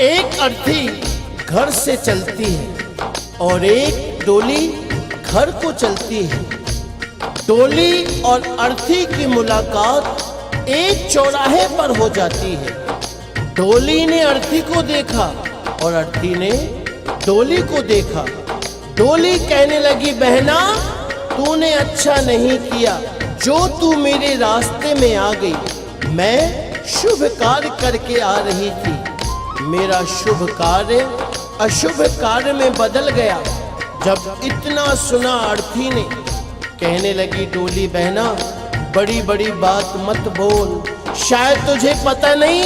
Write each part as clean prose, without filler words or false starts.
एक अर्थी घर से चलती है और एक डोली घर को चलती है। डोली और अर्थी की मुलाकात एक चौराहे पर हो जाती है। डोली ने अर्थी को देखा और अर्थी ने डोली को देखा। डोली कहने लगी, बहना तूने अच्छा नहीं किया जो तू मेरे रास्ते में आ गई। मैं शुभ कार्य करके आ रही थी, मेरा शुभ कार्य अशुभ कार्य में बदल गया। जब इतना सुना अर्थी ने कहने लगी, डोली बहना बड़ी बड़ी बात मत बोल, शायद तुझे पता नहीं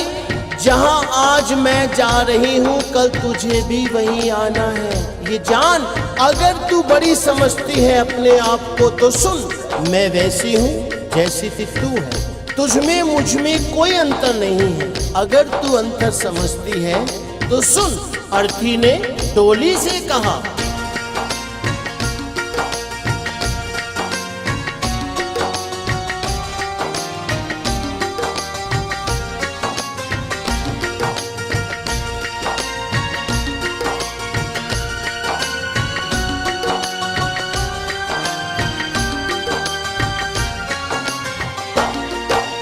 जहां आज मैं जा रही हूं कल तुझे भी वहीं आना है। ये जान, अगर तू बड़ी समझती है अपने आप को तो सुन, मैं वैसी हूँ जैसी तू है। तुझमें मुझमें कोई अंतर नहीं है। अगर तू अंतर समझती है तो सुन। अर्थी ने डोली से कहा।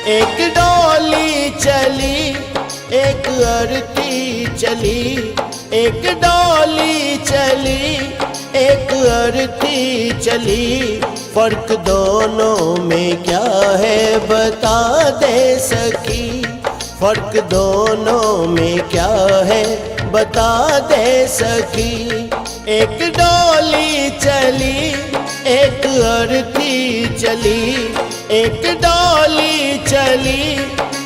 एक डोली चली एक अर्थी चली, एक डोली चली एक अर्थी चली। फर्क दोनों में क्या है बता दे सकी, फर्क दोनों में क्या है बता दे सकी। एक डोली चली एक अर्थी चली, एक डोली चली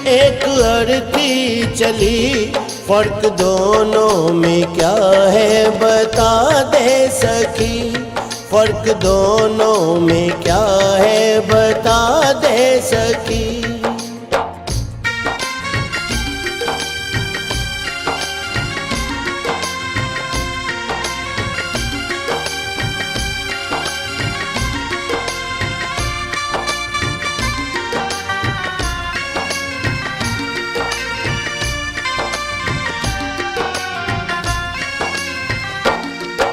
एक अर्थी चली। फर्क दोनों में क्या है बता दे सकी, फर्क दोनों में क्या है बता दे सकी।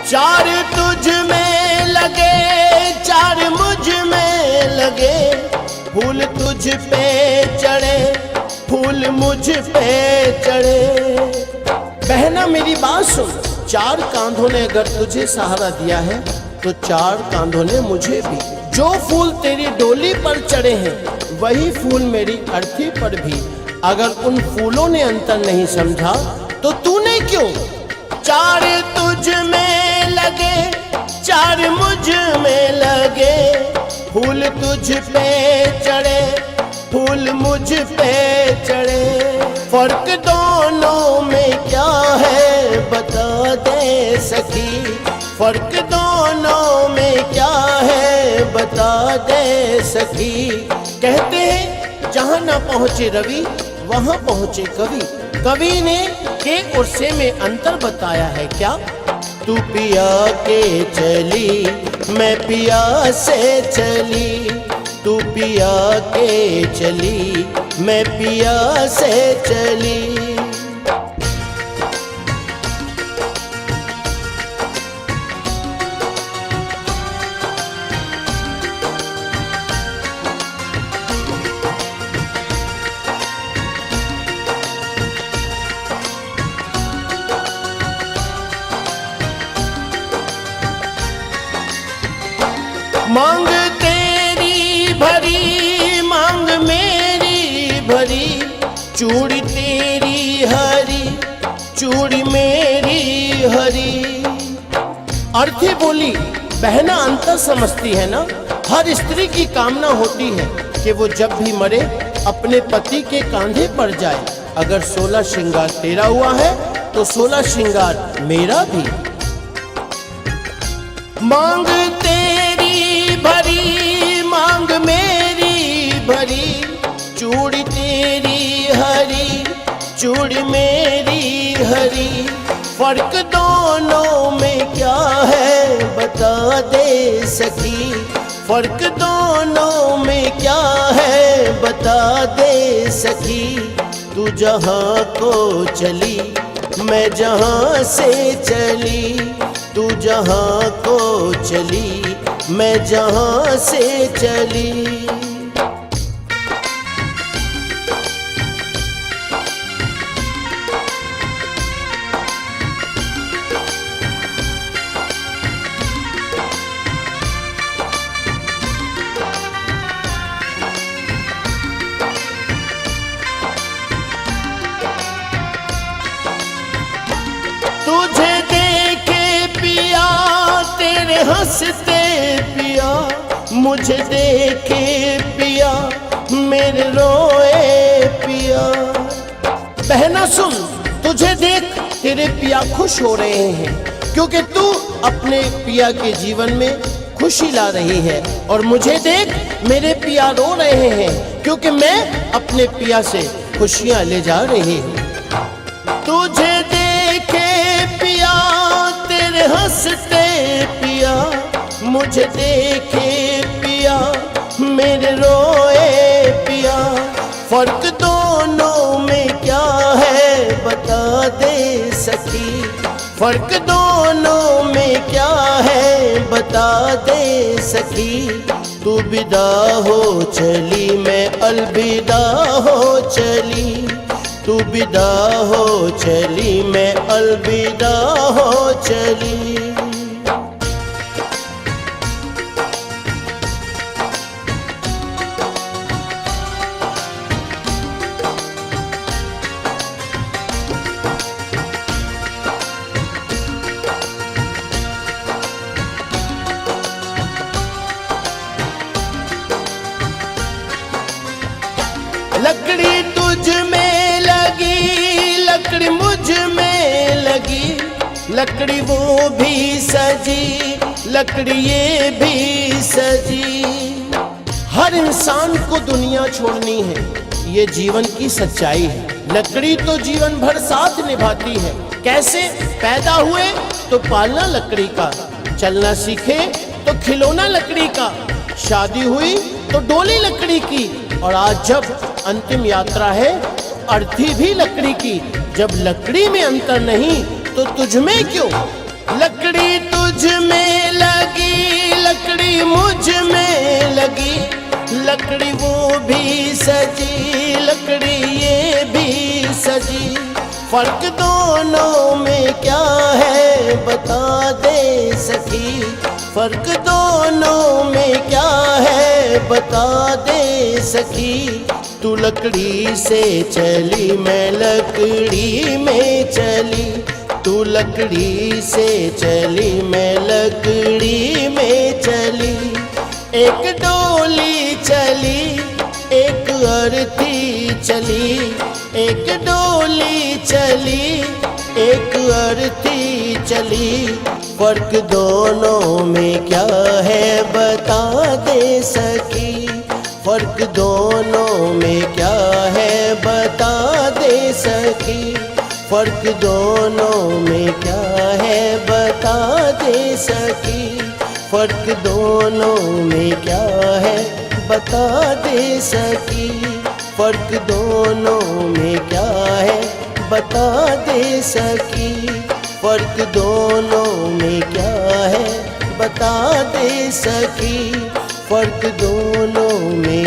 चार तुझ में लगे चार मुझ में लगे, फूल तुझ पे चढ़े फूल मुझ पे चढ़े। बहना मेरी बात सुन, चार कांधों ने अगर तुझे सहारा दिया है तो चार कांधों ने मुझे भी। जो फूल तेरी डोली पर चढ़े हैं वही फूल मेरी अर्थी पर भी। अगर उन फूलों ने अंतर नहीं समझा तो तूने क्यों। चार तुझ में लगे चार मुझ में लगे, फूल तुझ पे चढ़े फूल मुझ पे चढ़े। फर्क दोनों में क्या है बता दे सकी, फर्क दोनों में क्या है बता दे सकी। कहते हैं जहां ना पहुंचे रवि वहां पहुंचे कवि। कवि ने के और से में अंतर बताया है क्या। तू पिया के चली मैं पिया से चली, तू पिया के चली मैं पिया से चली। मांग तेरी भरी मांग मेरी भरी, चूड़ी तेरी हरी चूड़ी मेरी हरी। अर्थी बोली, बहना अंतर समझती है ना। हर स्त्री की कामना होती है कि वो जब भी मरे अपने पति के कांधे पर जाए। अगर 16 श्रृंगार तेरा हुआ है तो 16 श्रृंगार मेरा भी। मांग तेरी भरी मांग मेरी भरी, चूड़ी तेरी हरी चूड़ी मेरी हरी। फर्क दोनों में क्या है बता दे सकी, फर्क दोनों में क्या है बता दे सकी। तू जहाँ को चली मैं जहाँ से चली तू जहाँ को चली, मैं जहाँ से चली। तुझे देखे पिया तेरे हंसते पिया, मुझे देखे पिया मेरे रोए पिया। बहना सुन, तुझे देख तेरे पिया खुश हो रहे हैं, क्योंकि तू अपने पिया के जीवन में खुशी ला रही है। और मुझे देख मेरे पिया रो रहे हैं, क्योंकि मैं अपने पिया से खुशियां ले जा रही हूँ। तुझे देखे पिया तेरे हंसते पिया, मुझे देखे पिया मेरे रोए पिया। फर्क दोनों में क्या है बता दे सखी, फर्क दोनों में क्या है बता दे सखी। तू विदा हो चली मैं अलविदा हो चली, तू विदा हो चली मैं अलविदा हो चली। लकड़ी तुझ में लगी, लकड़ी मुझ में लगी, लकड़ी वो भी सजी, लकड़ी ये भी सजी। हर इंसान को दुनिया छोड़नी है, ये जीवन की सच्चाई है। लकड़ी तो जीवन भर साथ निभाती है। कैसे? पैदा हुए तो पालना लकड़ी का, चलना सीखे तो खिलौना लकड़ी का, शादी हुई तो डोली लकड़ी की, और आज जब अंतिम यात्रा है अर्थी भी लकड़ी की। जब लकड़ी में अंतर नहीं तो तुझ में क्यों? लकड़ी तुझ में लगी, लकड़ी मुझ में लगी, लकड़ी वो भी सजी, लकड़ी ये भी सजी। फर्क दोनों में क्या है बता दे सखी, फर्क दोनों में क्या है बता दे सखी। तू लकड़ी से चली मैं लकड़ी में चली, तू लकड़ी से चली मैं लकड़ी में चली। एक डोली चली एक अर्थी चली, एक डोली चली एक अर्थी चली। फर्क दोनों में क्या है बता दे सखी, फर्क दोनों में क्या है बता दे सखी, फर्क दोनों में क्या है बता दे सखी, फर्क दोनों में क्या है बता दे सकी, फर्क दोनों में क्या है बता दे सकी, फर्क दोनों में क्या है बता दे सकी, फर्क दोनों में